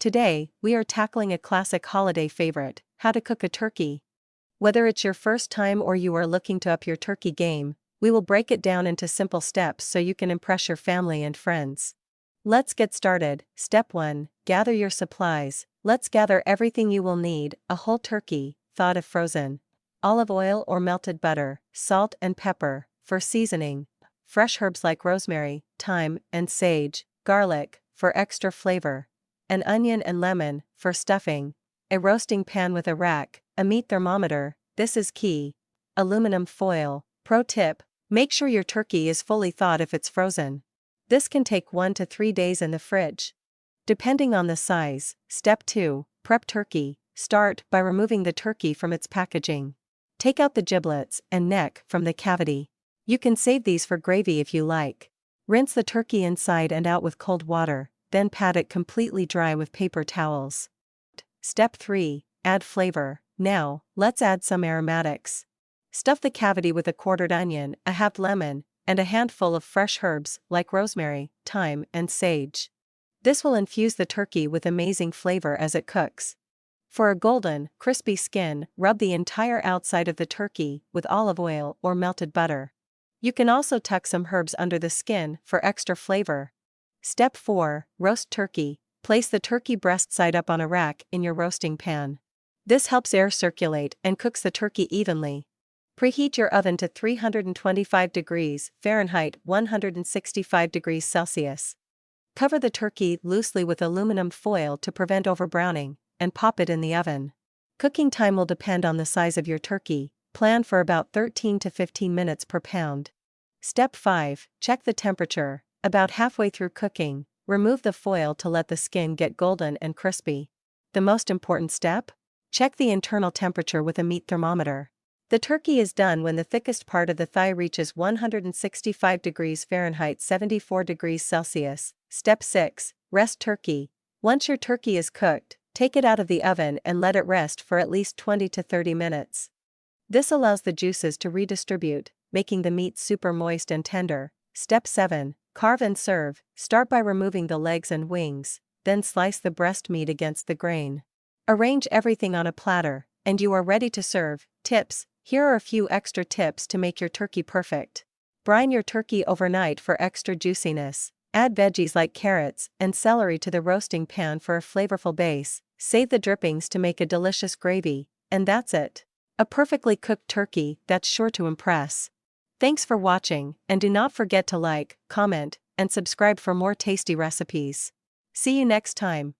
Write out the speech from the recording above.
Today, we are tackling a classic holiday favorite: how to cook a turkey. Whether it's your first time or you are looking to up your turkey game, we will break it down into simple steps so you can impress your family and friends. Let's get started. Step 1. Gather your supplies. Let's gather everything you will need: a whole turkey, thawed if frozen, olive oil or melted butter, salt and pepper for seasoning, fresh herbs like rosemary, thyme, and sage, garlic for extra flavor, an onion and lemon for stuffing, a roasting pan with a rack, a meat thermometer, this is key, aluminum foil. Pro tip: make sure your turkey is fully thawed if it's frozen. This can take 1 to 3 days in the fridge, depending on the size. Step 2. Prep turkey. Start by removing the turkey from its packaging. Take out the giblets and neck from the cavity. You can save these for gravy if you like. Rinse the turkey inside and out with cold water, then pat it completely dry with paper towels. Step 3. Add flavor. Now, let's add some aromatics. Stuff the cavity with a quartered onion, a half lemon, and a handful of fresh herbs like rosemary, thyme, and sage. This will infuse the turkey with amazing flavor as it cooks. For a golden, crispy skin, rub the entire outside of the turkey with olive oil or melted butter. You can also tuck some herbs under the skin for extra flavor. Step 4. Roast turkey. Place the turkey breast side up on a rack in your roasting pan. This helps air circulate and cooks the turkey evenly. Preheat your oven to 325 degrees Fahrenheit 165 degrees Celsius. Cover the turkey loosely with aluminum foil to prevent overbrowning, and pop it in the oven. Cooking time will depend on the size of your turkey. Plan for about 13 to 15 minutes per pound. Step 5. Check the temperature. About halfway through cooking, remove the foil to let the skin get golden and crispy. The most important step? Check the internal temperature with a meat thermometer. The turkey is done when the thickest part of the thigh reaches 165 degrees Fahrenheit 74 degrees Celsius. Step 6. Rest turkey. Once your turkey is cooked, take it out of the oven and let it rest for at least 20 to 30 minutes. This allows the juices to redistribute, making the meat super moist and tender. Step 7. Carve and serve. Start by removing the legs and wings, then slice the breast meat against the grain. Arrange everything on a platter, and you are ready to serve. Tips. Here are a few extra tips to make your turkey perfect. Brine your turkey overnight for extra juiciness. Add veggies like carrots and celery to the roasting pan for a flavorful base. Save the drippings to make a delicious gravy, and that's it. A perfectly cooked turkey that's sure to impress. Thanks for watching, and do not forget to like, comment, and subscribe for more tasty recipes. See you next time.